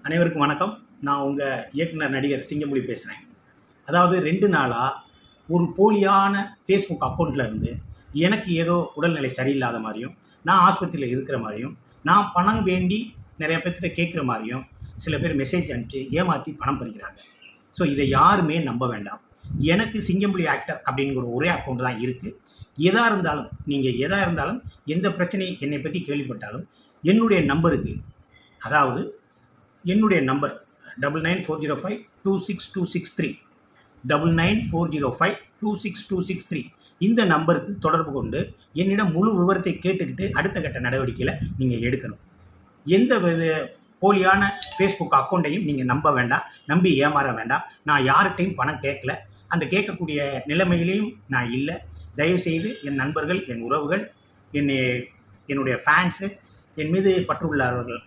அனைவருக்கும் வணக்கம். நான் உங்கள் இயக்குனர் நடிகர் சிங்கமொழி பேசுகிறேன். அதாவது 2 நாளாக ஒரு போலியான ஃபேஸ்புக் அக்கௌண்ட்டில் இருந்து எனக்கு ஏதோ உடல்நிலை சரியில்லாத மாதிரியும், நான் ஆஸ்பத்திரியில் இருக்கிற மாதிரியும், நான் பணம் வேண்டி நிறைய பேர்கிட்ட கேட்குற மாதிரியும் சில பேர் மெசேஜ் அனுப்பிச்சு ஏமாற்றி பணம் பறிக்கிறாங்க. ஸோ இதை யாருமே நம்ப வேண்டாம். எனக்கு சிங்கமொழி ஆக்டர் அப்படிங்கிற ஒரே அக்கௌண்ட் தான் இருக்குது. எதாக இருந்தாலும், நீங்கள் எதாக இருந்தாலும், எந்த பிரச்சனை என்னை பற்றி கேள்விப்பட்டாலும் என்னுடைய நம்பருக்கு, அதாவது என்னுடைய நம்பர் 9940526263 9940526263 இந்த நம்பருக்கு தொடர்பு கொண்டு என்னிடம் முழு விவரத்தை கேட்டுக்கிட்டு அடுத்த கட்ட நடவடிக்கையில் நீங்கள் எடுக்கணும். எந்த போலியான ஃபேஸ்புக் அக்கௌண்ட்டையும் நீங்கள் நம்ப வேண்டாம், நம்பி ஏமாற வேண்டாம். நான் யார்கிட்டையும் பணம் கேட்கல, அந்த கேட்கக்கூடிய நிலைமையிலையும் நான் இல்லை. தயவுசெய்து என் நண்பர்கள், என் உறவுகள், என்னுடைய ஃபேன்ஸு, என் மீது பற்றுள்ளவர்கள்